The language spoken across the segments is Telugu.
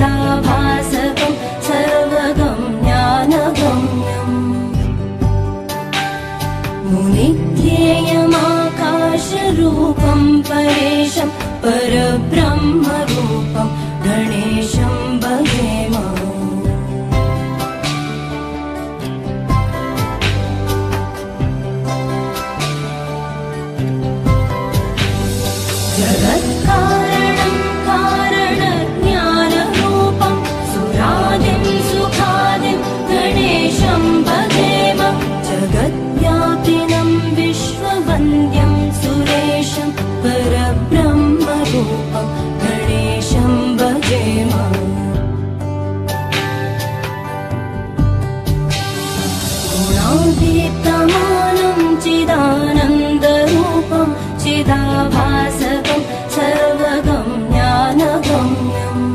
चिदाभासकं सर्वगं ज्ञानगम्यम् मुनिध्येयमाकाशरूपं परेशं परब्रह्मरूपं गणेशं भजेम जगत्कारणं कारणज्ञानरूपं सुरादिं सुखादिं गणेशं भजेम जगद्व्यापिनं विश्ववन्द्यं सुरेशं परब्रह्मरूपं गणेशं भजेम गुणातीतमानं चिदानन्दरूपं चिदाभासकं सर्वगं ज्ञानगम्यम्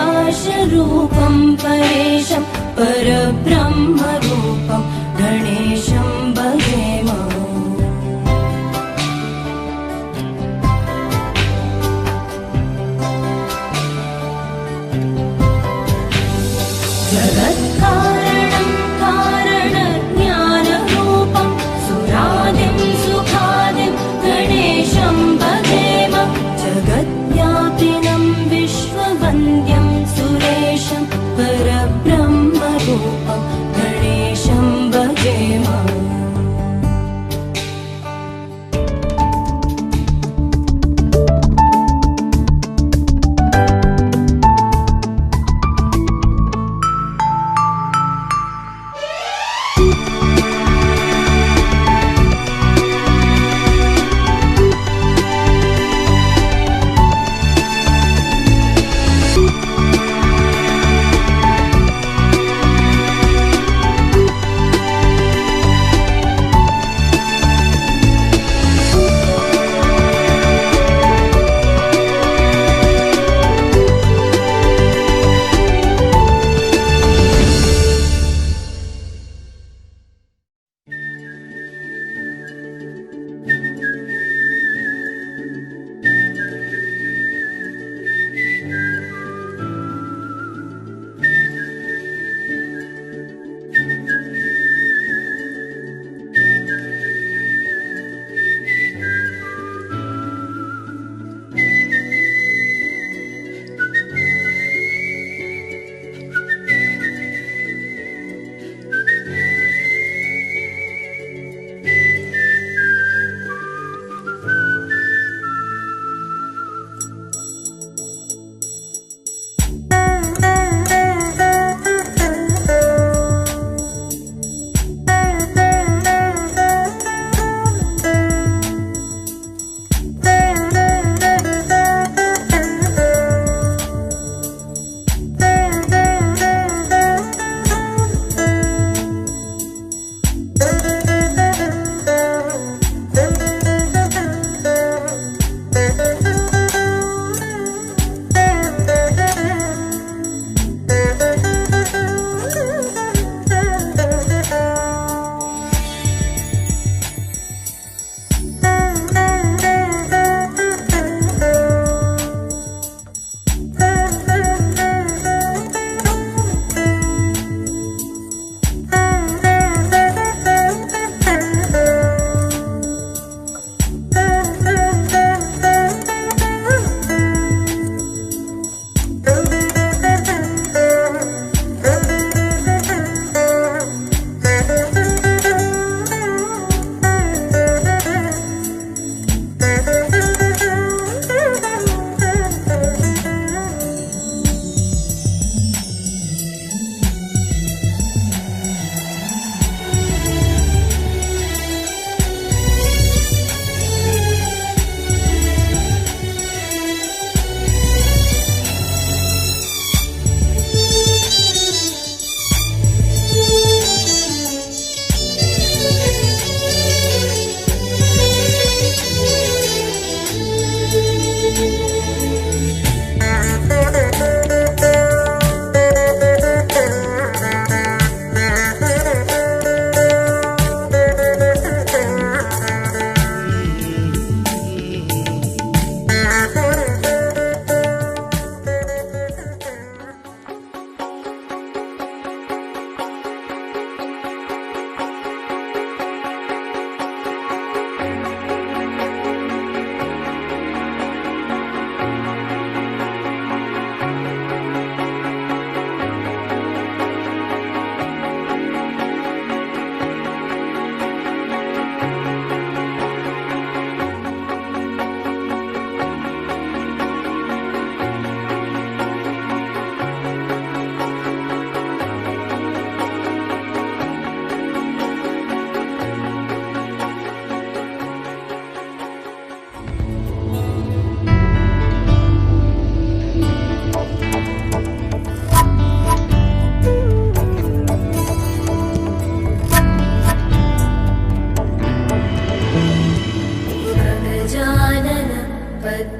मुनिध्येयमाकाशरूपं परेशं परब्रह्मरूपं गणेशं भजेम जगत्कारणं कारणज्ञानरूपं सुरादिं सुखादिं गणेशं भजेम जगद्व्यापिनं विश्ववन्द्यं सुरेशं परब्रह्मरूपं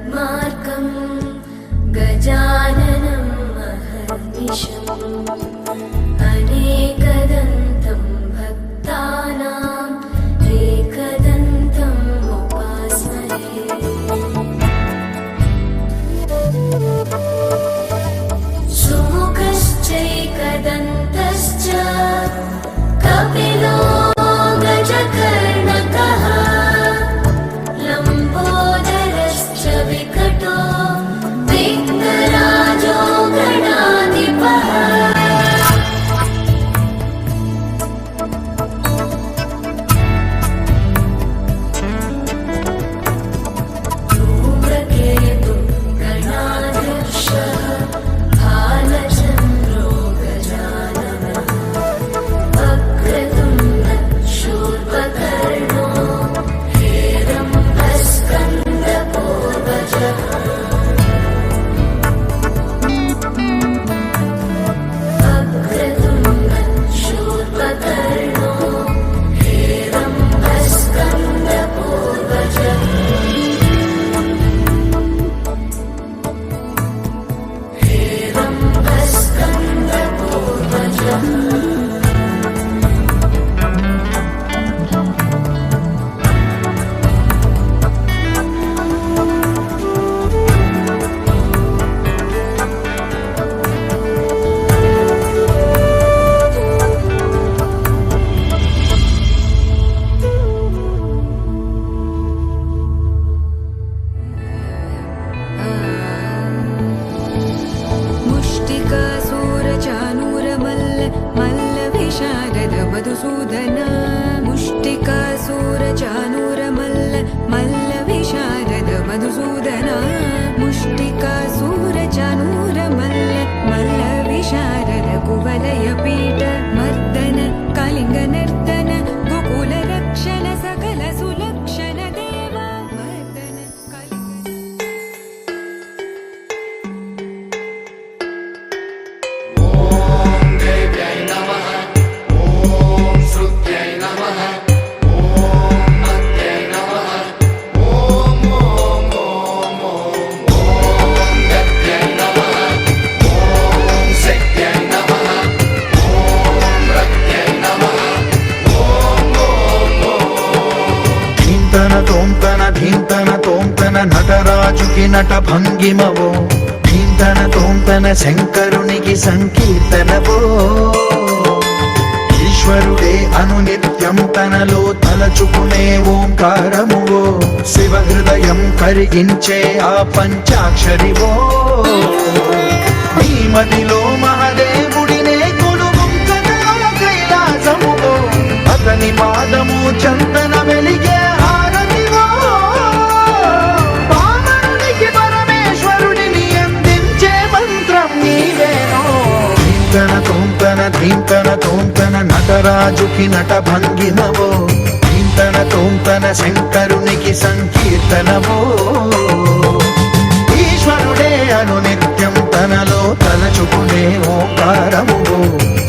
पद्मार्कं गजाननं महर्निशम् अनेकदन्तं भक्तानां एकदन्तम् उपास्महे सुमुखश्चैकदन्तश्च कपिलो गजकर्णकः लम्बोदरश्च विकटो विघ्नराजो गणाधिपः धूम्रकेतु गणाध्यक्षः भालचन्द्रो गजाननः वक्रतुण्ड शूर्पकर्णो हेरम्बस्कन्दपूर्वजः वक्रतुण्ड शूर्पकर्णो हेरम्बस्कन्दपूर्वजः हेरम्बस्कन्दपूर्वजः मुष्टिकासूरचानूरमल्ल मल्लविशारद मधुसूदन मुष्टिकासूरचानूरमल्ल मल्लविशारद मधुसूदन मुष्टिकासूरचानूरमल्ल मल्लविशारद कुवलयपीठ मर्दन कलिङ्गनर्दन गोकुलरक्षण सकल सुलक्षण देव मर्दन कलिङ्ग ధీంతన తోంతన నటరాజుకి నట భంగిమవో ధీంతన తోంతన శంకరునికి సంకీర్తనవో ఈశ్వరుడే అనునిత్యం తనలో తలచుకునే ఓంకారమువో శివ హృదయం కరిగించే ఆ పంచాక్షరివో నీ మదిలో మహాదేవుడినే కొలువుంకనలో కైలాసమువో అతని పాదము చందన వెలిగే హారతివో వామనునికి పరమేశ్వరుడిని అందించే మంత్రం నీవేనో ధీంతన తోంతన నటరాజుకి నట భంగిమవో ధీంతన శంకరునికి సంకీర్తనవో ఈశ్వరుడే అనునిత్యం తనలో తలచుకునే ఓంకారమువో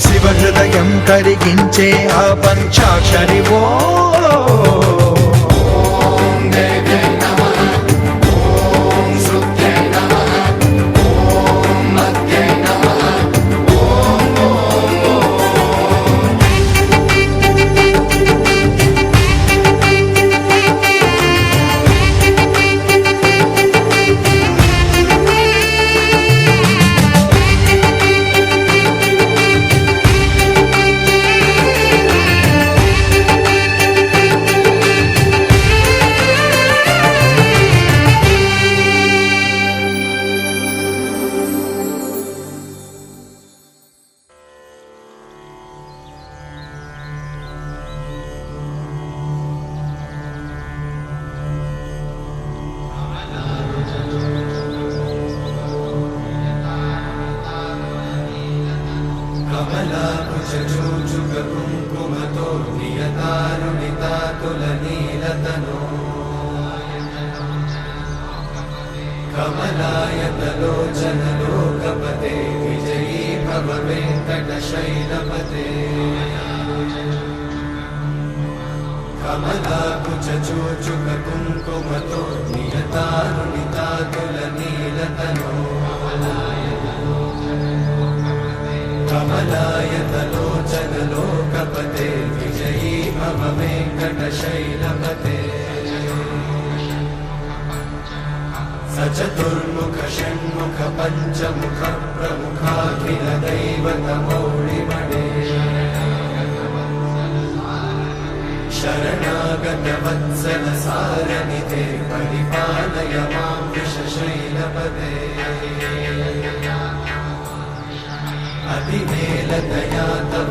శివ హృదయం కరిగించే ఆ పంచాక్షరివో कमलाकुचूचुककुङ्कुमतो नियतारुणितातुलनीलतनो कमलायतलोचनलोकपते विजयी भव वेङ्कटशैलपते कमलाकुचूचुक कुङ्कुमतो नियतारुणितातुलनीलतनो कमलायतलोचन लोकपते विजयी मम वेङ्कटशैलपते सचतुर्मुख षण्मुख पञ्चमुख प्रमुखाखिल दैवतमौळिमणे शरणागत वत्सल सारनिधे परिपालय मां वृषशैलपदे अतिवेलतया तव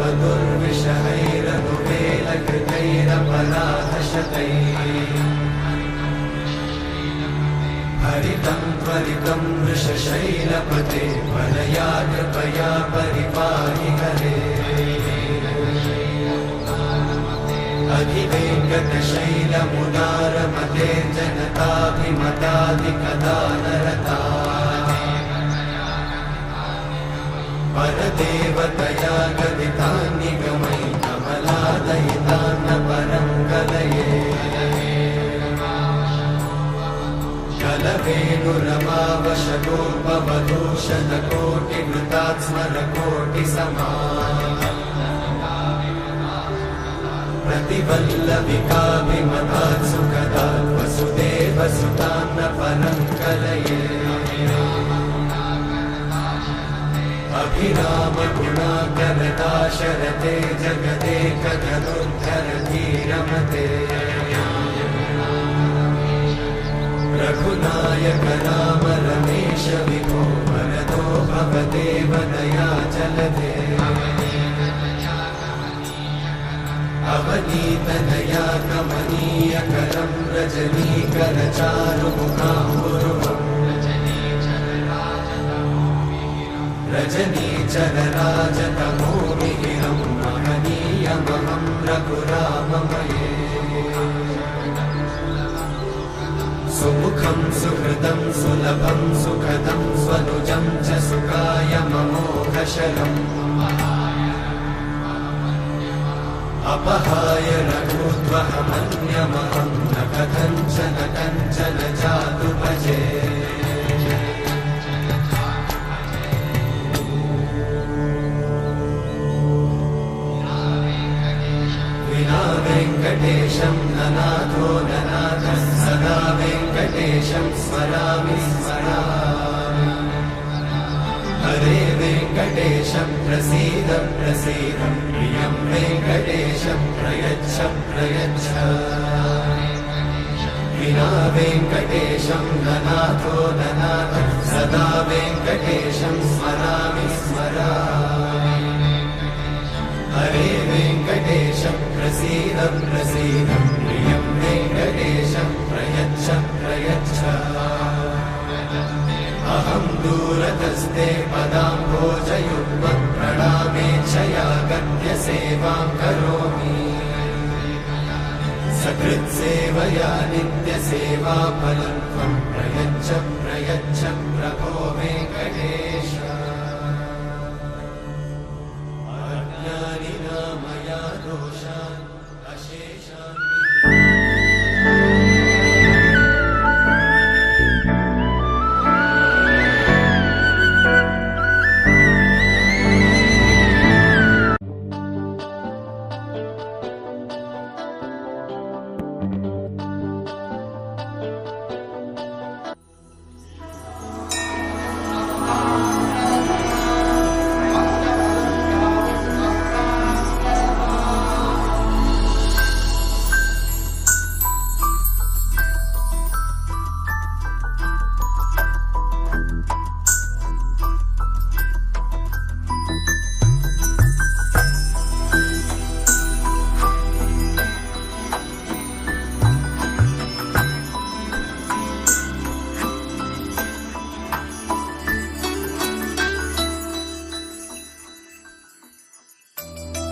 दुर्विषहैरनुवेलकृतैरपराधशतैः हरितं त्वरितं वृषशैलपते वरया कृपया परिपाहि हरे अधिवेङ्कटशैलमुदारमते जनताभिमतादिकदानरता परदेवतया गदितान्निगमै कमलादयितान्न परं कलये कलवेणुरमावशतोपवधूषणकोटिकृतात्स्मरकोटिसमा प्रतिवल्लविकाभिमतात् सुखदात् वसुदेवसुतान्न परं कलये अभिरामगुणाकरदाशरथे जगदेकजनुद्धरधीरमते रघुनायक राम रमेश विभो वरदो भवदेव दयाचलधे अवनीतनया कमनीयकरं रजनीकरचारुमुखाम्बुरुहम् रजनीचरराजतमोमिहिरं महनीयमहं रघुराममये सुमुखं सुहृदं सुलभं सुखदं स्वनुजं च सुखाय ममोघशरम् अपहाय रघुत्वहमन्यमहं न कथञ्चन कञ्चन जातु भजे विना वेङ्कटेशं ननाथो ननाथः सदा वेङ्कटेशं स्मरामि स्मरामि हरे वेङ्कटेशं प्रसीद प्रसीद प्रियं वेङ्कटेशं प्रयच्छ प्रयच्छ विना वेङ्कटेशं ननाथो ननाथः सदा वेङ्कटेशं स्मरामि स्मरामि हरे वेङ्कटेशं प्रसीद प्रसीद प्रियं वेङ्कटेशं प्रयच्छ प्रयच्छ अहं दूरतस्ते पदाम्भोजयुग्मं प्रणामेच्छया गत्य सेवां करोमि सकृत्सेवया नित्यसेवाफलं त्वं प्रयच्छ प्रयच्छ प्रभो वेङ्कटेश अज्ञानिना मया दोषान् अशेषान्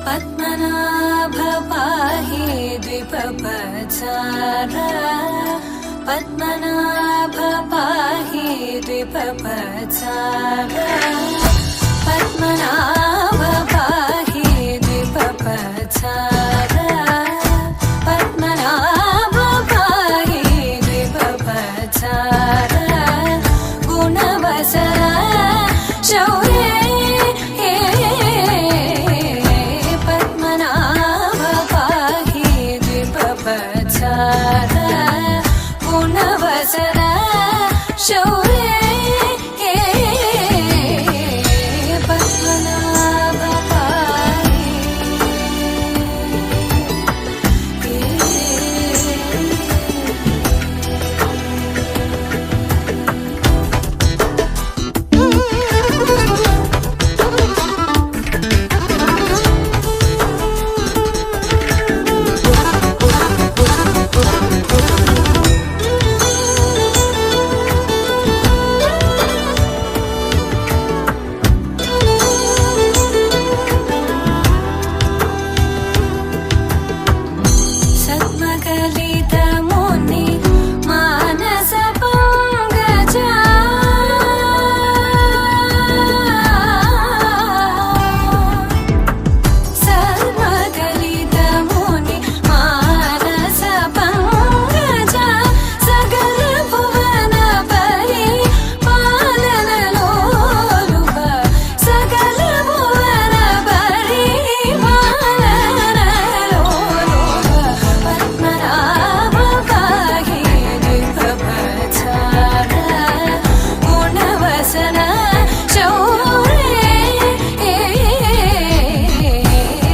पद्मनाभ पाहि द्विपपचार पद्मनाभ पाहि द्विपपचार पद्मनाभ पाहि द्विपपचार पद्मनाभ शौर्ये पद्मनाभ पाहि द्विपवत्सर गुणवसर शौर्ये पद्मनाभ पाहि सद्मकलितमुनि मानस पंकजा सद्मकलितमुनि मानस पंकजा सकल भुवन परि पालन लोलुप सकल भुवन परि पालन लोलुप पद्मनाभ पाहि द्विपवत्सर गुणवसन शौर्ये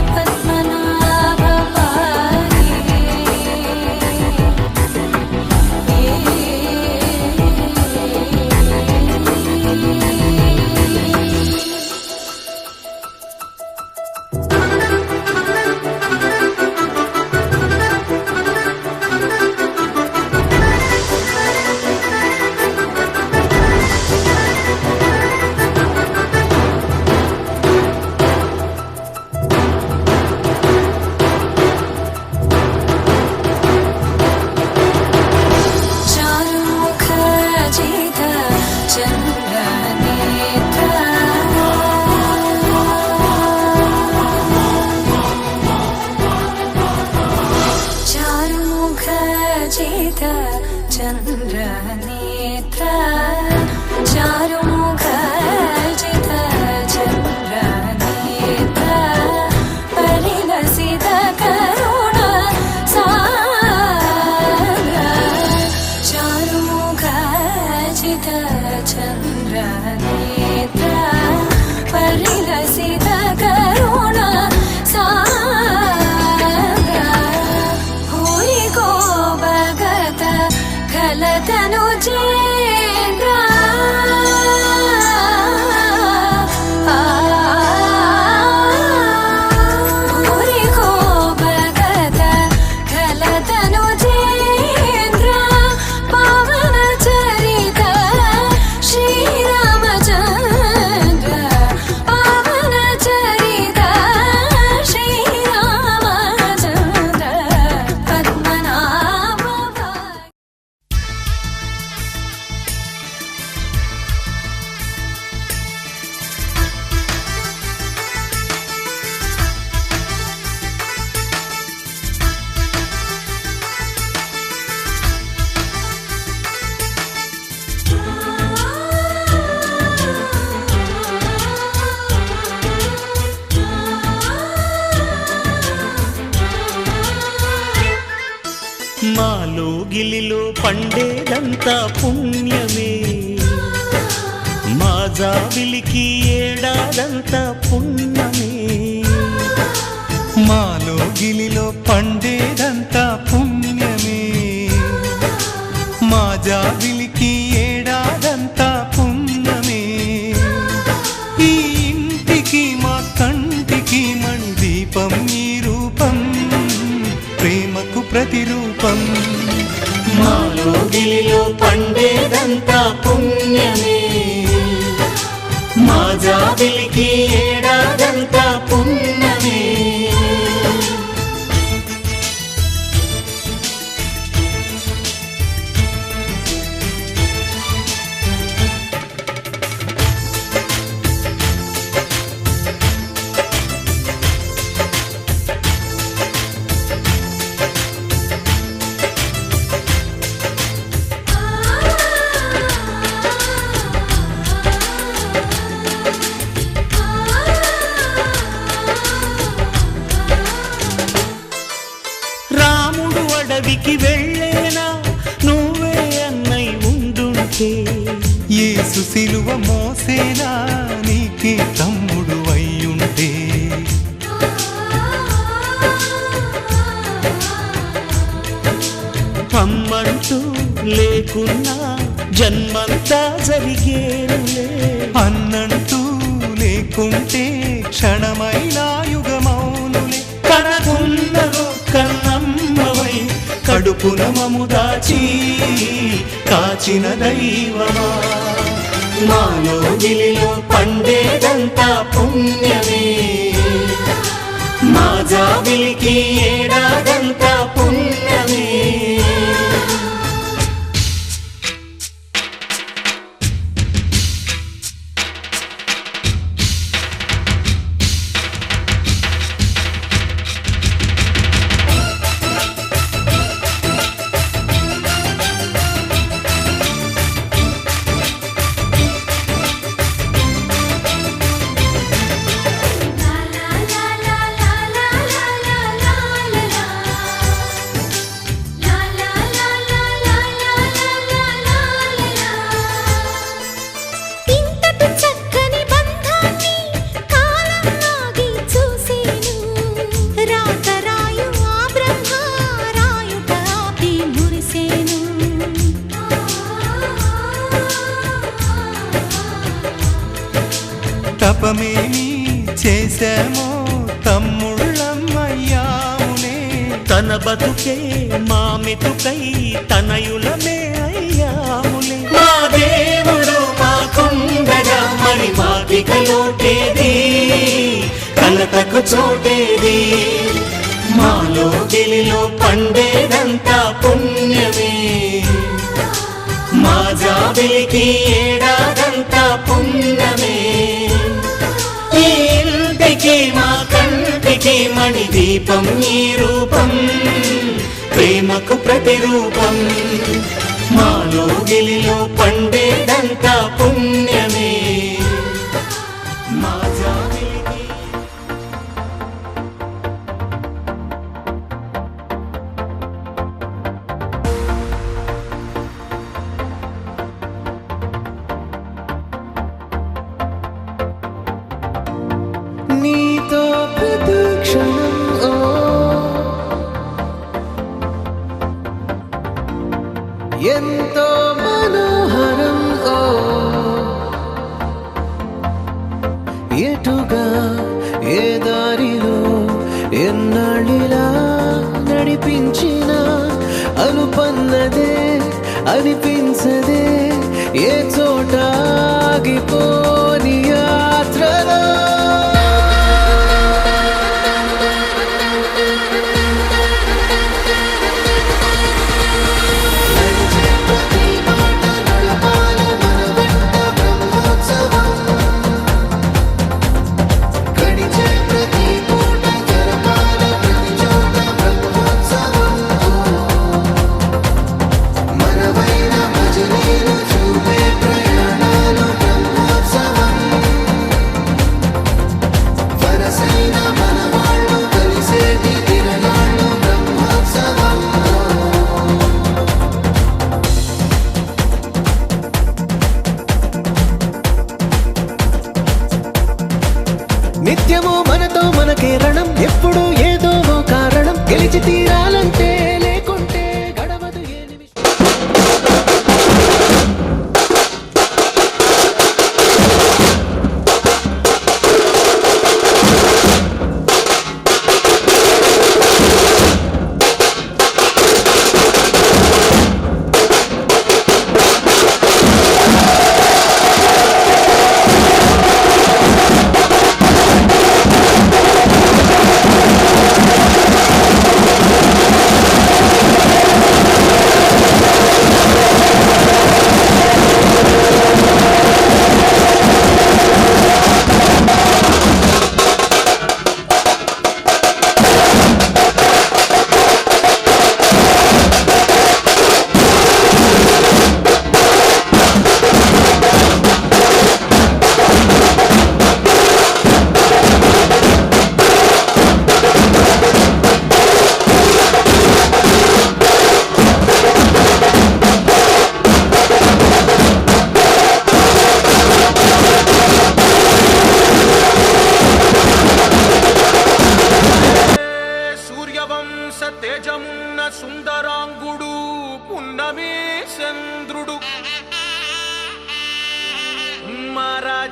पद्मनाभ पाहि चारुमुख जित चन्द्रनेत्र चारुमुख जित चन्द्रनेत्र चारुमुख जित चन्द्रनेत्र परिलसित करुण सागर चारुमुख जित चन्द्रनेत्र परिलसित करुण सागर भूरि को भगत खलतनु चेन्द्र भूरि को भगत खलतनु चेन्द्र पावन चरित श्रीरामचन्द्र पावन चरित श्रीरामचन्द्र पद्मनाभ पाहि మాలో గిలిలో పండేదంతా పుణ్యమే మా జాబిలికి ఏడాదంతా పుణ్యమే మాలో గిలిలో పండేదంతా పుణ్యమే మా జాబిలికి ఏడాదంతా పుణ్యమే ఈ ఇంటికి మా కంటికి మణి దీపం ఈ రూపం ప్రేమకు ప్రతిరూపం మాలో గిలిలో పండేదంతా పుణ్యమే మా జాబిలికి ఏడాదంతా పుణ్యమే యేసు సిలువ మోసేనా నీకే తమ్ముడు అయ్యుంటే. అమ్మంటూ లేకున్నా జన్మంతా జరిగేనులే. అన్నంటూ లేకుంటే క్షణమైనా యుగమౌనులే. కనగున్నదో కన్నమ్మవై కడుపున మము దాచి కాచిన దైవమా. మాలో గిలిలో పండేదంతా పుణ్యమే, మా జాబిలికి ఏడాదంతా పుణ్యమే. ఇంతటి చక్కని బంధాన్ని కాలం ఆగి చూసేను. రాతరాయు ఆ బ్రహ్మ రాయుట ఆపి మురిసేను. తపమేమి చేశామో తమ్ముళ్ళమ్మయ్యాములే. తన బతుకే మా మెతుకై తనయులమే అయ్యాములే. మా దేవుడు మాకుండగా మరి మాకిక లోటేది, కలతకు చోటేది. మాలో గిలిలో పండేదంతా పుణ్యమే, మా జాబిలికి ఏడాదంతా పుణ్యమే. ఈ ఇంటికి మా కంటికి మణి దీపం ఈ రూపం, ప్రేమకు ప్రతిరూపం. మాలో గిలిలో పండేదంతా పుణ్యమే, మా జాబిలికి. నీతో ప్రతి క్షణం ఎంతో మనోహరం ఎటుగా ఏ దారిలో ఎన్నాళ్ళిలా నడిపించిన అనుపన్నదే అనిపించదే ఏ చోట ఆగిపోని యాత్రలో. నిత్యము మనతో మనకే రణం, ఎప్పుడు ఏదో ఓ కారణం, గెలిచి తీరాలంటే లేకుంటే గడవదు ఏ నిమిషం.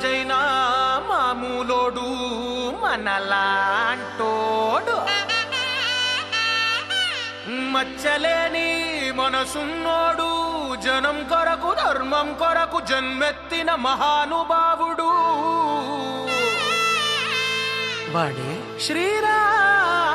రాజైనా మామూలోడు మనలాంటోడు మచ్చలేని మనసున్నోడు జనం కొరకు ధర్మం కొరకు జన్మెత్తిన మహానుభావుడు వాడే శ్రీరాముడు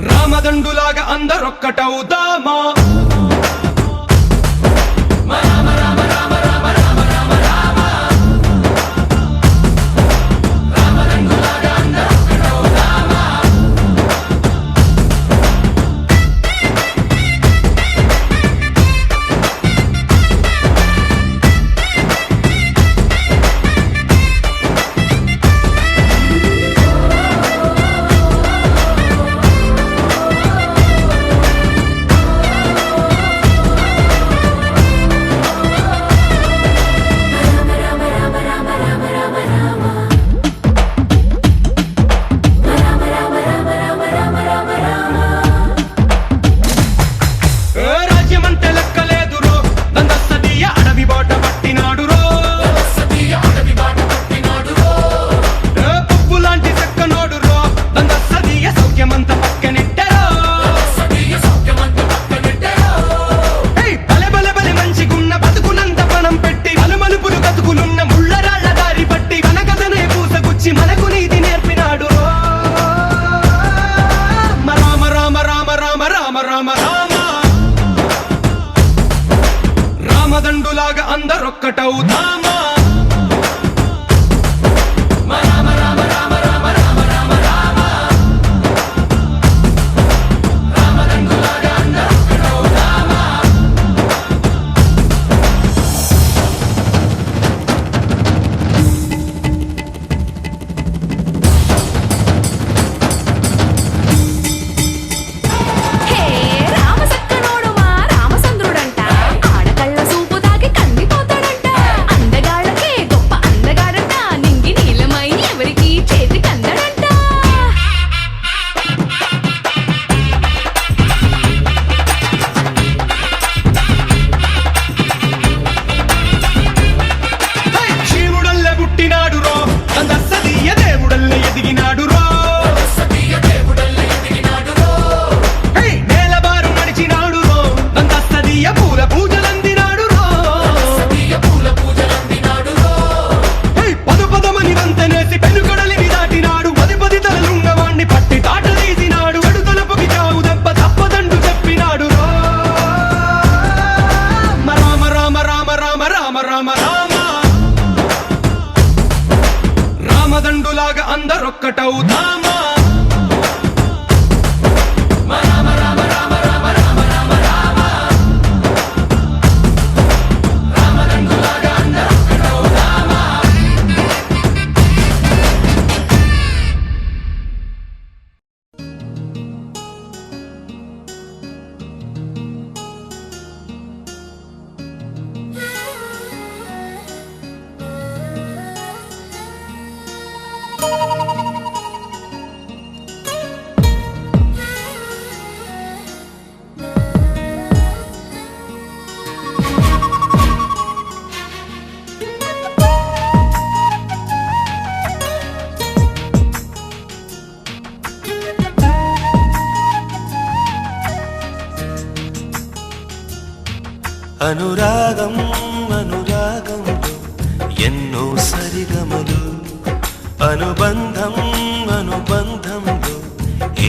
రామదండులాగా అందరొక్కటవుదామా రామదండులాగా అందరొక్కటవుదామా రామదండులాగా అందరొక్కటవుదామా అనురాగం అనురాగంలో ఎన్నో సరిగమలు అనుబంధం అనుబంధంలో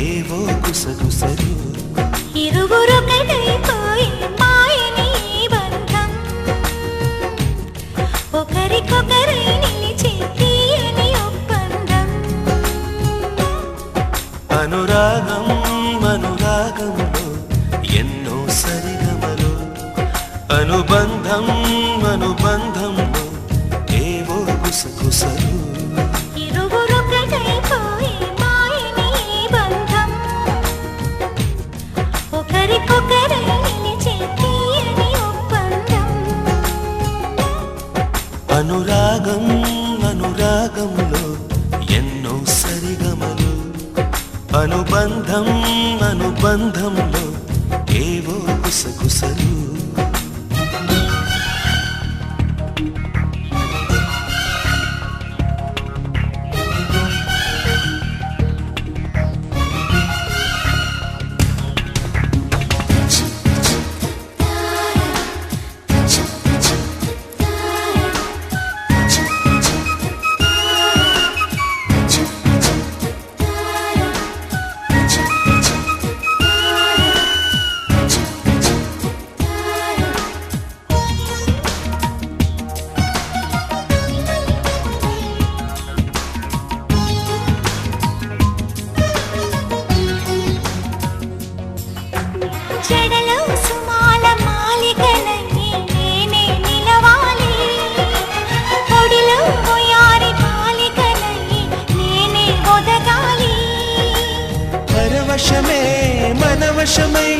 ఏవో గుసగుసలు ఇరువురు కదైపోయి మాయని సరిగమలు అనుబంధం అనుబంధంలో ఏవో గుసగుసలు ఇరువురొకటైపోయే మాయని బంధం ఒకరికొకరై నిలిచే తీయని ఒప్పందం అనురాగం అనురాగంలో ఎన్నో సరిగమలు అనుబంధం అనుబంధంలో ఏవో గుసగుసలు చెడలో సుమాల మాలికలై నేనే నిలవాలి పొడిలో పోయారి మాలికలై నేనే ఒదగాలి పరవశమే మనవశమై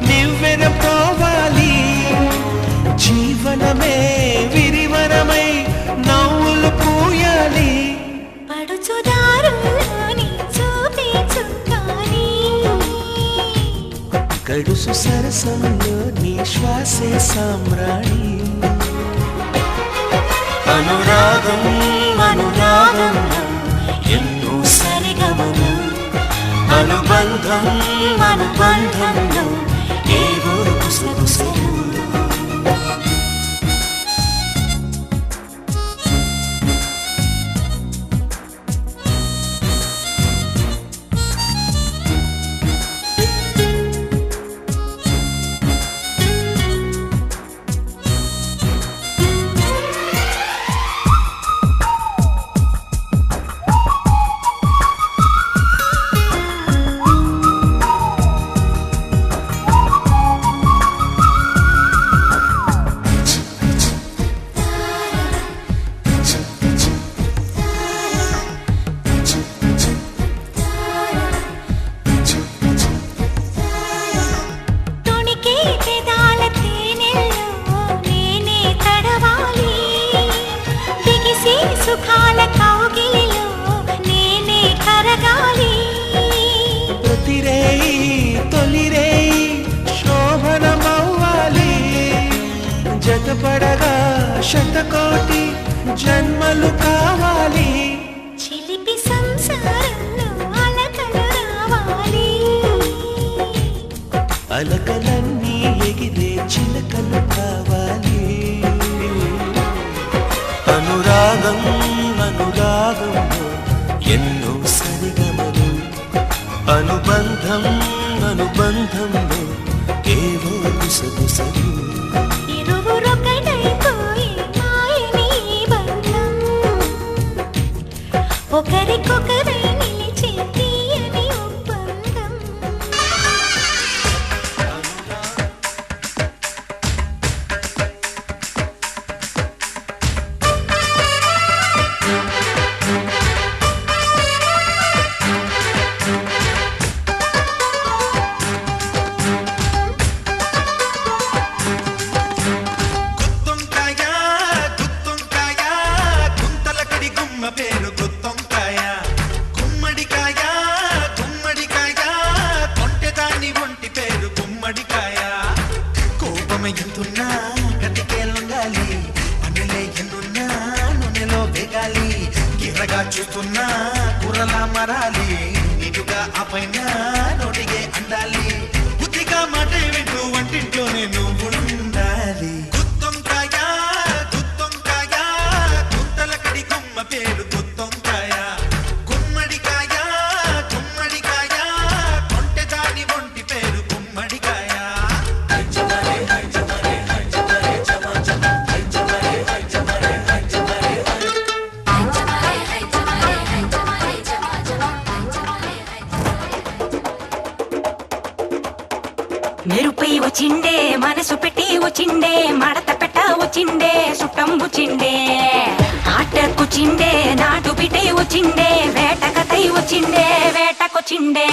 నివ్వెన పోవాలి జీవనమే విరివరమై నవ్వులు పూయాలి పడుచుదారులోని చూపే చుక్కాని గడుసు సరసంలో నీ శ్వాసే సామ్రాణి అనురాగం అనురాగంలో ఎన్నో సరిగమలు అనుబంధం అనుబంధంలో ఏవో గుసగుసలు తుణికే పెదాల తేనెల్లో నేనే తడవాలి బిగిసి సుఖాల కౌగిలిలో నేనే కరగాలి ప్రతిరేయి తొలిరేయి శోభనమవ్వాలి జతపడగా శతకోటి జన్మలు కావాలి చిలిపి సంసారంలో అలకలు రావాలి అలకలన్నీ ఎగిరే చిలకలు కావాలి అనురాగం అనురాగంలో ఎన్నో సరిగమలు అనుబంధం అనుబంధంలో ఏవో గుసగుసలు ఇరువురొకటైపోయే మాయని బంధం ఒకరికొకరై నిలిచే తీయని ఒప్పందం గుత్తొంకాయ గుత్తొంకాయ గుంతలకడి గుమ్మ పేరు గుత్తొంకాయ గుమ్మడికాయ గుమ్మడికాయ తొంటెదాని ఒంటి పేరు గుమ్మడికాయ కోపమ ఎంతున్నా గట్టికే లొంగాలి పనులే ఎన్నున్నా నూనెలో వేగాలి గిరగా చూస్తున్నా కూరలా మరాలి నీటుగా ఆ పైన నోటిగే అండాలి బుద్ధిగా మాట వింటూ వంటింట్లోనే నువ్వు ఉండాలి గుత్తొంకాయ గుత్తొంకాయ గుంతలకడి గుమ్మ పేరు గుత్తొంకాయ గుమ్మడికాయ గుమ్మడికాయ తొంటెదాని ఒంటి పేరు గుమ్మడికాయ వచ్చిండే మనసు పెట్టి వచ్చిండే మడత పెట్ట వచ్చిండే సుట్టం వచ్చిండే ఆటకొచ్చిండే నాటు బిడ్డే వచ్చిండే వేటకతై వచ్చిండే వేటకొచ్చిండే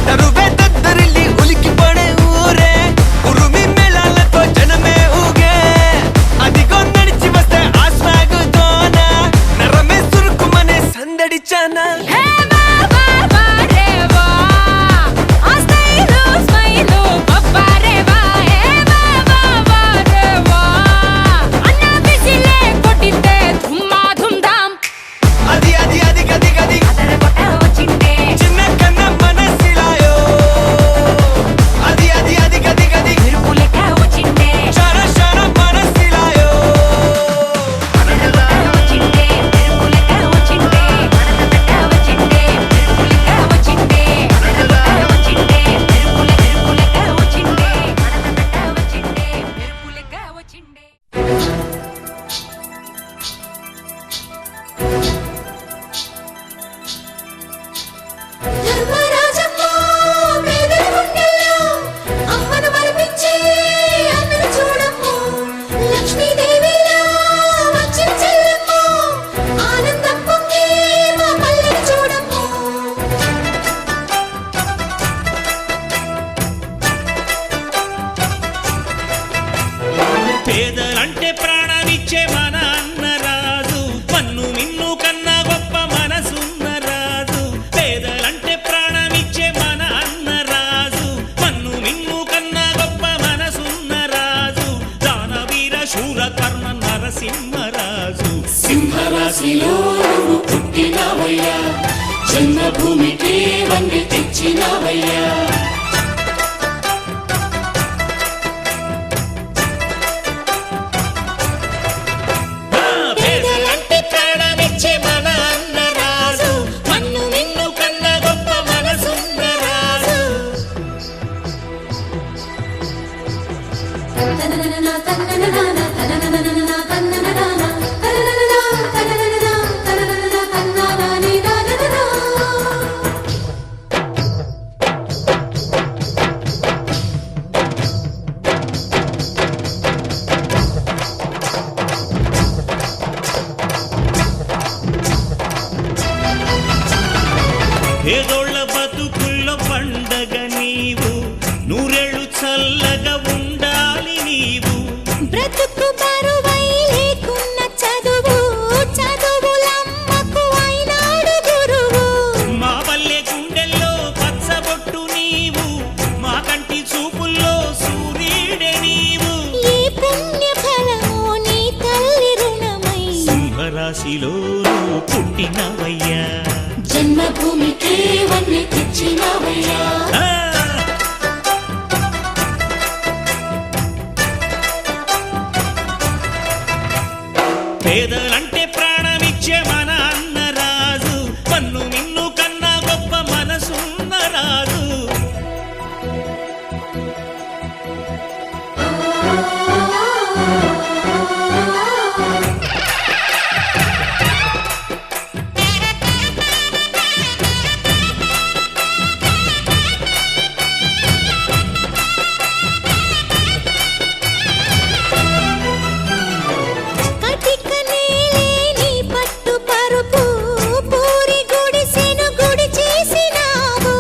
నరువే దద్దరిల్లి ఉలికి పడే ఊరే ఉరుమి మేళాలతో జనమే ఊగే అదిగో నడిచి వస్తే ఆ స్వాగుతోన నరమే సురుకుమనే సందడిచానా అది అది అది గది గది చిన్న కన్న మనసిలాయో అది అది అది గది గది శర శర మనసిలాయో ధర్మరాజమ్మ పేదల గుండెల్లో అమ్మను మరిపించి అన్నను చూడమ్మ లక్ష్మీదేవిలా వచ్చిన చెల్లెమ్మ ఆనందం పొంగి మా పల్లెను చూడమ్మ పేదలంటే ప్రాణమిచ్చే మన అన్నరాజు పన్ను మిన్ను కన్నా గొప్ప మనసున్న రాజు పేదలంటే ప్రాణమిచ్చే మన అన్నరాజు పన్ను మిన్ను కన్నా గొప్ప మనసున్న రాజు దానవీర శూర కర్ణ నరసింహరాజు సింహరాశిలో నువ్వు పుట్టినవయ్యా జన్మభూమికి వన్ని తెచ్చినవయ్యా పేదలంటే ప్రాణమిచ్చే మన అన్నరాజు పన్ను మిన్ను కన్నా గొప్ప మనసున్న రాజు తనననన తనననన తనననన తనననన తనననన తనననన తనననన తనననని తననన పేదోళ్ళ బతుకుల్లో పండగ నీవు నూరేళ్ళు చల్లగా ఉండాలి నీవు బ్రతుకు బరువై లేకున్న చదువు చదువులమ్మకు అయినాడు గురువు మా పల్లె గుండెల్లో పచ్చబొట్టు నీవు మా కంటి చూపుల్లో సూర్యుడే నీవు ఈ పుణ్య ఫలము నీ తల్లి రుణమై సింహరాశిలో నువ్వు పుట్టినవయ్యా జన్మభూమికి వన్ని తెచ్చినవయ్యా ఆ! పేదలంటే ప్రాణమిచ్చే మన అన్నరాజు పన్ను మిన్ను కన్నా గొప్ప మనసున్న రాజు కటిక నేలే నీ పట్టు పరుపు పూరి గుడిసెను గుడి చేసినావు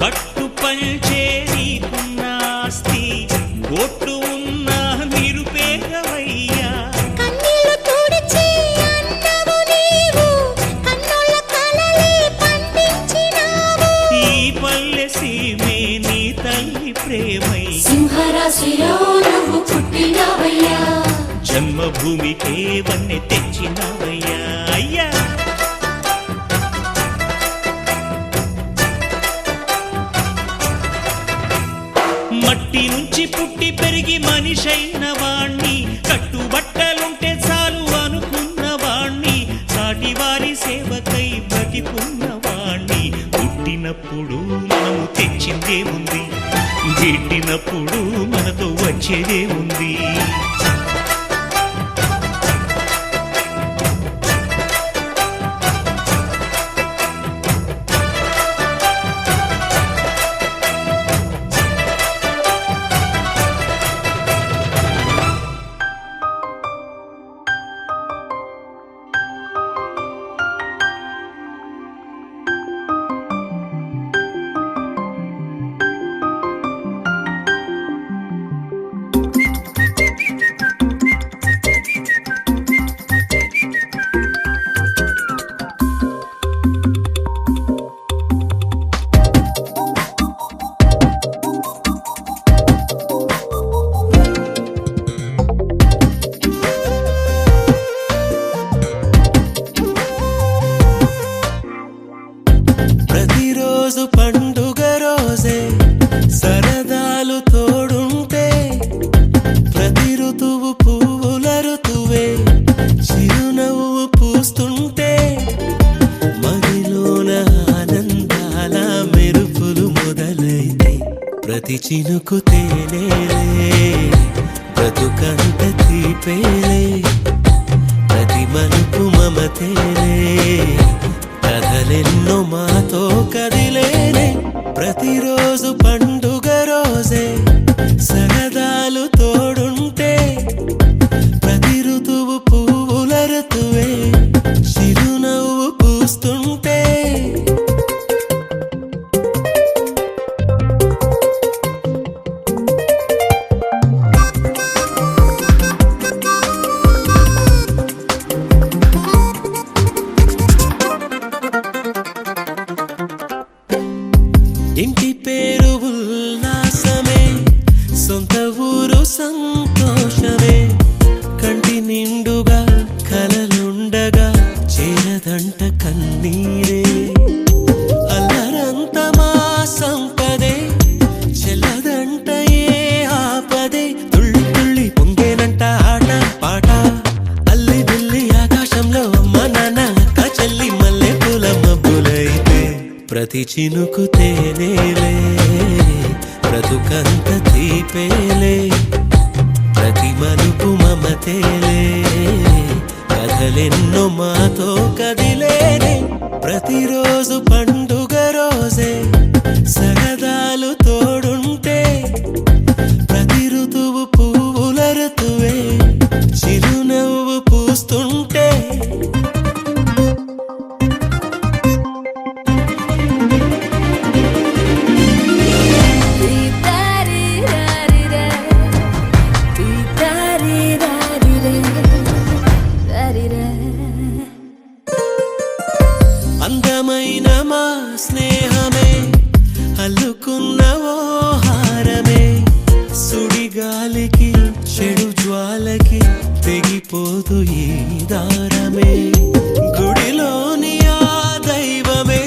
కట్టు పంచే నీకున్న ఆస్తి ఒట్టు ఉన్న నిరుపేదవయ్యా కన్నీళ్లు తుడిచి అన్నవు నీవు కన్నుల కలలే పండించినావు ఈ పల్లె సీమే నీ తల్లి ప్రేమై సింహరాశిలో నువ్వు పుట్టినవయ్యా జన్మభూమికే వన్నె తెచ్చినవయ్యా అయ్యా మట్టి నుంచి పుట్టి పెరిగి మనిషైన వాణ్ణి కట్టుబట్టలుంటే చాలు అను పెట్టినప్పుడు మనము తెచ్చిందే ఉంది, పెట్టినప్పుడు మనతో వచ్చేదే ఉంది. ప్రతిరోజు పండుగ రోజే సరదాలు తోడుంటే, ప్రతి ఋతువు పువ్వుల ఋతువే చిరునవ్వు పూస్తుంటే, మదిలోన ఆనందాల మెరుపులు మొదలైతే, ప్రతి చినుకు తేనేలే బ్రతుకంత తీపేలే, ప్రతి మలుపు మమతేలే కథలెన్నో మాతో కదిలేనే. ప్రతిరోజు పండుగ రోజే సరదాలు తోడుంటే, ప్రతి ఋతువు పువ్వుల ఋతువే చిరునవ్వు పూస్తుంటే, ఇంటి పేరు ఉల్లాసమే, సొంత ఊరు సంతోషమే, కంటి నిండుగా కలలుండగా చేరదంట కన్నీరే. అల్లరంత మా సంపదే చెల్లదంట ఏ ఆపదే, తుళ్ళి తుళ్ళి పొంగేనంట ఆట పాట, అల్లి బిల్లి ఆకాశంలో అమ్మ నాన్న అక్క చెల్లి మల్లె పూల మబ్బులైతే, ప్రతి చినుకు తేనేలే బ్రతుకంత తీపేలే, ప్రతి మలుపు మమతేలే కథలెన్నో మాతో కదిలేనే. ప్రతిరోజు పండుగ రోజే సరదాలు తోడుంటే, ప్రతి ఋతువు పువ్వుల ఋతువే చిరునవ్వు పూస్తుంటే, అందమైన మా స్నేహమే అల్లుకున్న ఓ హారమే, సుడిగాలికి చెడు జ్వాలకి తెగిపోదు ఈ దారమే, గుడిలోని ఆ దైవమే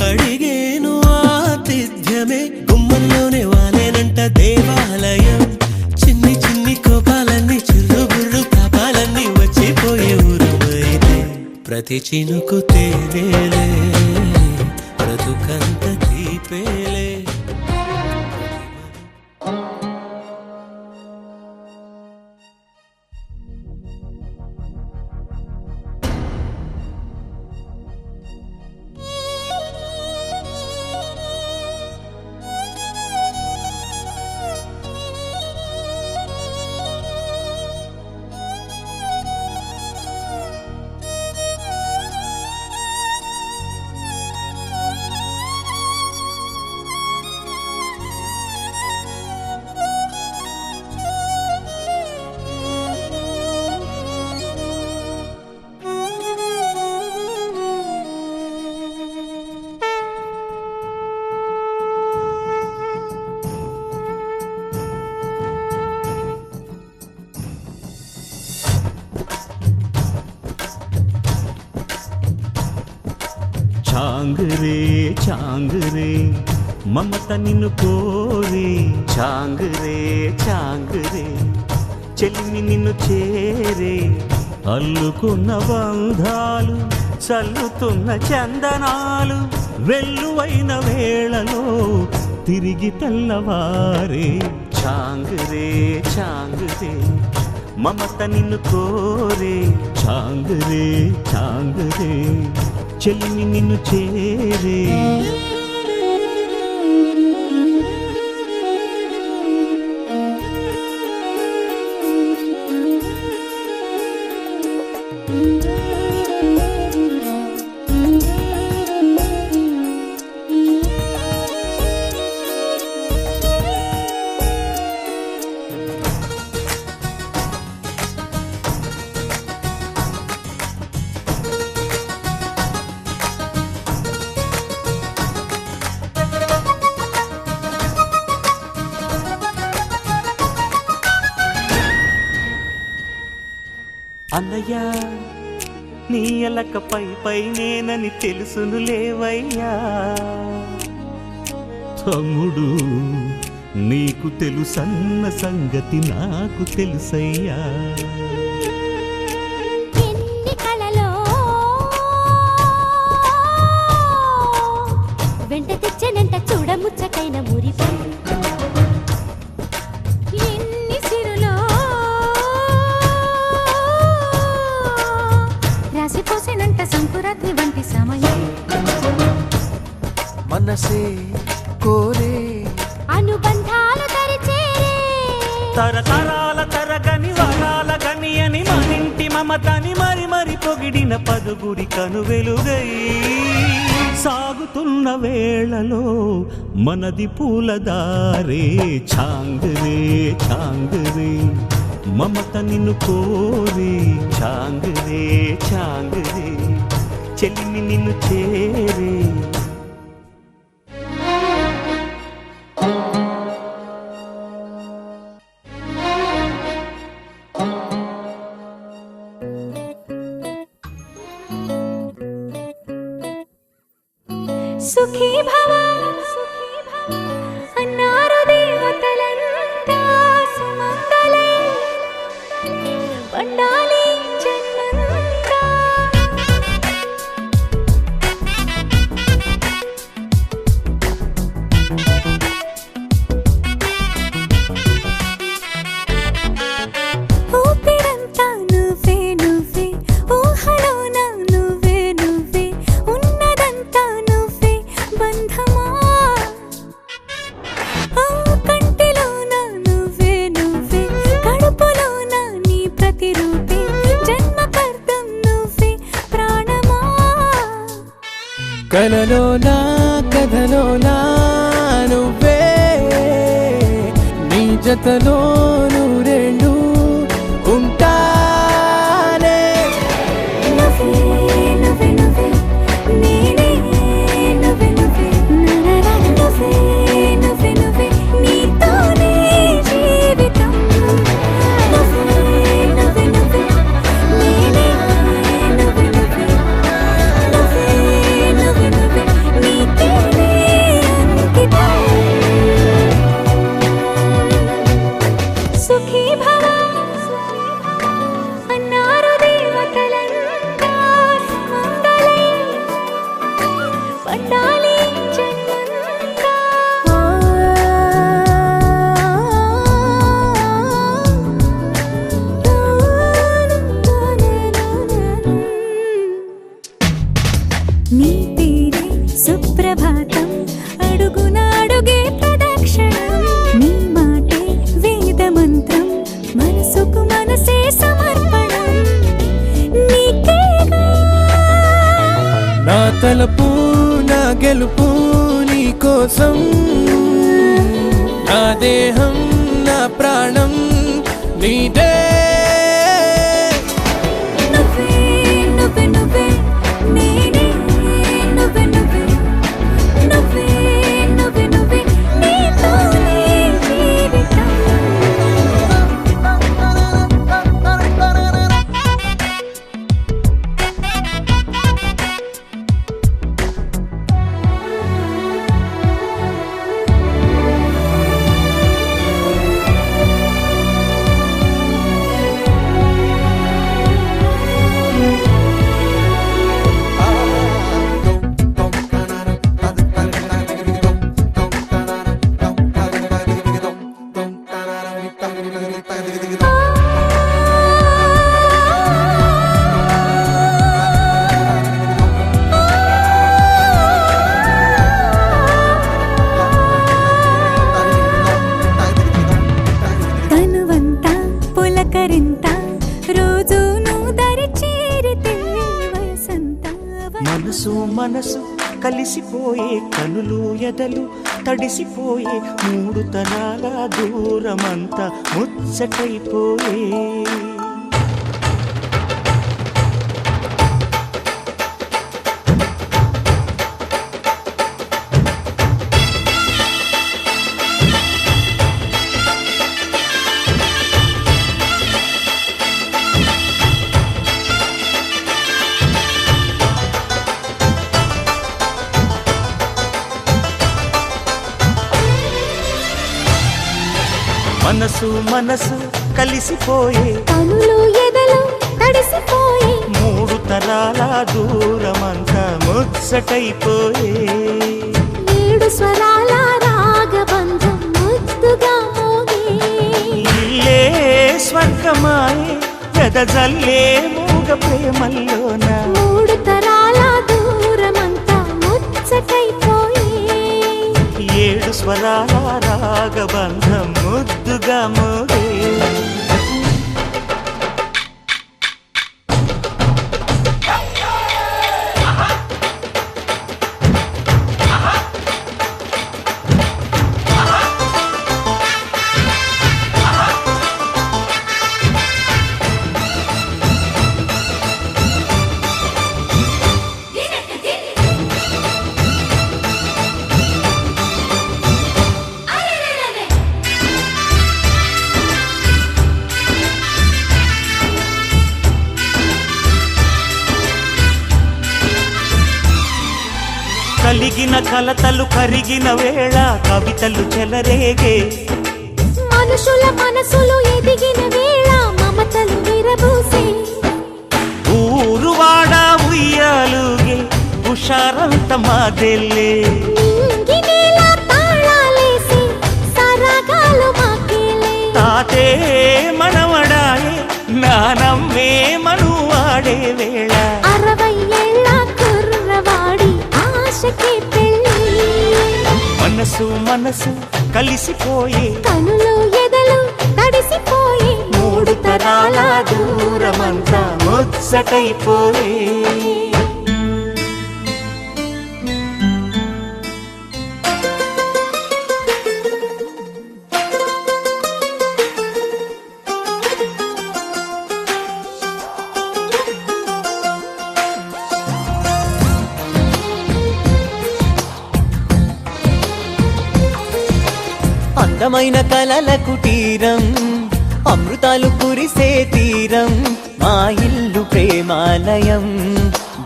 అడిగేను ఆతిథ్యమే, గుమ్మంలోనే వాలేనంట దేవాలయం, చిన్ని చిన్ని కోపాలన్నీ చిరుబుర్రు తాపాలన్నీ వచ్చిపోయే ఊరుమైతే, ప్రతి చినుకు తేనేలే బ్రతుకంత తీపేలే. చాంగురే చాంగురే మమత నిన్ను కోరే, చాంగురే చాంగురే చెల్లిని నిన్ను చేరే, అల్లుకున్న బంధాలు చల్లుతున్న చందనాలు వెల్లువైన వేళలో తిరిగి తెల్లవారే చాంగురే చాంగురే మమత నిన్ను కోరే చాంగురే చాంగురే చెలిమి నిన్ను చేరే అన్నయ్య నీ ఎలక పై నేనని తెలుసును లేవయ్యా తమ్ముడు నీకు తెలుసన్న సంగతి నాకు తెలుసయ్యా ఎన్ని కళలో వెంట తెచ్చనంట చూడముచ్చటైన మురిపై ఎన్ని సిరులో రాసిపోసేనంట సంకురాత్రి వంటి సమయం మనసే కోరే అనుబంధాలు తరిచేరే తరతరాల తరగని వరాల గని అని మనింటి మమతని మరి మరి పొగిడిన పదుగురి కను వెలుగై సాగుతున్న వేళలో మనది పూలదారే చాంగురే చాంగురే మమత నిన్ను కోరే చాంగురే చాంగురే చెలిమి నిన్ను చేరే సుఖీ భవ అన్నారు దేవతలంతా సుమంగళై పండాలి జన్మంతా ఊపిరంతా నువ్వే నువ్వే ఊహలోన నువ్వే నువ్వే ఉన్నదంతా నువ్వే బంధమా ఆ కంటిలోన నువ్వే నువ్వే కడుపులోన నీ ప్రతిరూపే జన్మకర్తం నువ్వే ప్రాణమా కలలోనా కథలోనా నువ్వే నీ జతలో నూరేళ్ళు ఉంటానే నువ్వే నువ్వే నువ్వే నేనే నువ్వే నువ్వే నరరా నువ్వే నువ్వే నువ్వే నీతోనే జీవితం నువ్వే నువ్వే నువ్వే నేనే నువ్వే నువ్వే నువ్వే నువ్వే నువ్వే నీతోనే అంకితం సుఖీ భవ అన్నారు దేవతలంతా సుమంగళై పండాలి జన్మంతా నీ పేరే సుప్రభాతం అడుగున అడుగే ప్రదక్షిణం నీ మాటే వేదమంత్రం మనసుకు మనసే సమర్పణం నీకేగా నా తలపు నా గెలుపు నీ కోసం నా దేహం నా ప్రాణం నీదే నువ్వే నువ్వే నువ్వే నేనే నువ్వే నువ్వే నువ్వే నువ్వే నువ్వే నీతోనే జీవితం మనసు మనసు కలిసిపోయే కనులు ఎదలు తడిసిపోయే మూడు తరాల దూరమంతా ముచ్చటైపోయే మనసు మనసు కలిసిపోయే కనులు ఎదలు తడిసిపోయి మూడు తరాల దూరమంతా ముచ్చటైపోయే ఏడు స్వరాల రాగబంధం ముద్దుగా మోగే ఇల్లే స్వర్గమాయే ఎదజల్లే మూగ ప్రేమల్లోన మూడు తరాల దూరమంతా ముచ్చటైపోయి ఏడు స్వరాల రాగబంధం ముద్దుగా మోగే కలిగిన కలతలు కరిగిన వేళ కవితలు చెలరేగే మనుషుల మనసులు ఎదిగిన వేళ మమతలు విరబూసే ఊరువాడ ఉయ్యాలుగే హుషారంత మాదెల్లే నింగినేల తాళాలేసి సరాగాలు మాకేలే తాతే మనవడాయే నానమ్మే మనువాడే వేళ 60 ఏళ్ల కుర్రవాడి ఆశకే పెళ్ళి మనసు మనసు కలిసిపోయే కనులు ఎదలు తడిసిపోయి మూడు తరాల దూరమంతా ముచ్చటైపోయే అందమైన కలల కుటీరం అమృతాలు కురిసే తీరం మా ఇల్లు ప్రేమాలయం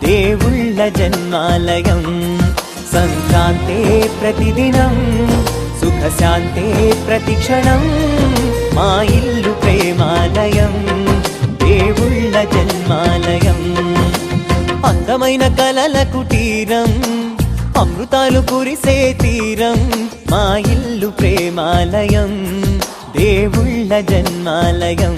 దేవుళ్ళ జన్మాలయం సంక్రాంతే ప్రతిదినం సుఖశాంతే ప్రతిక్షణం మా ఇల్లు ప్రేమాలయం దేవుళ్ళ జన్మాలయం అందమైన కలల కుటీరం అమృతాలు కురిసే తీరం మా ఇల్లు ప్రేమాలయం దేవుళ్ళ జన్మాలయం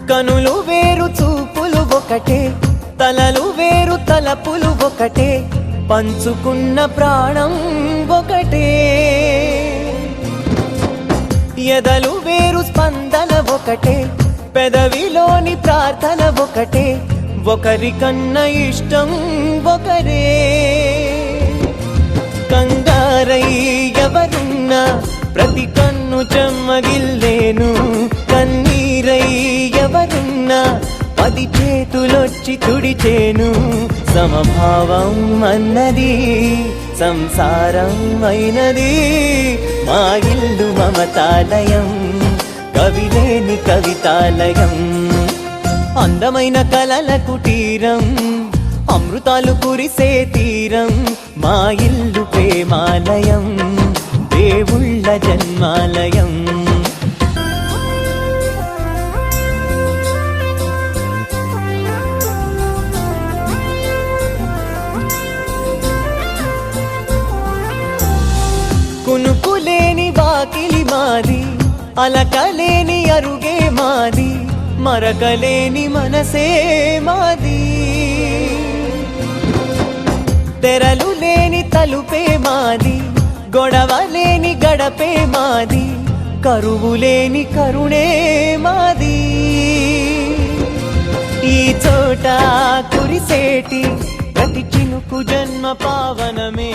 కనులు వేరు చూపులు ఒకటే తలలు వేరు తలపులు ఒకటే పంచుకున్న ప్రాణం ఒకటే ఎదలు వేరు స్పందన ఒకటే పెదవిలోని ప్రార్థన ఒకటే ఒకరికన్నా ఇష్టం ఒకరే కంగారై ఎవరున్నా ప్రతి కన్ను చెమ్మగిల్లేను కన్నీరై ఎవరున్నా 10 చేతులొచ్చి తుడిచేను సమభావం అన్నది సంసారం అయినది మా ఇల్లు మమతాలయం కవిలేని కవితాలయం అందమైన కలల కుటీరం అమృతాలు కురిసే తీరం మా ఇల్లు ప్రేమాలయం మాది అలకలేని అరుగే మాది మరకలేని మనసే మాది తెరలు లేని తలుపే మాది గొడవ లేని గడపే మాది కరువు లేని కరుణే మాది ఈ చోట కురిసేటి ప్రతి చినుకు జన్మ పావనమే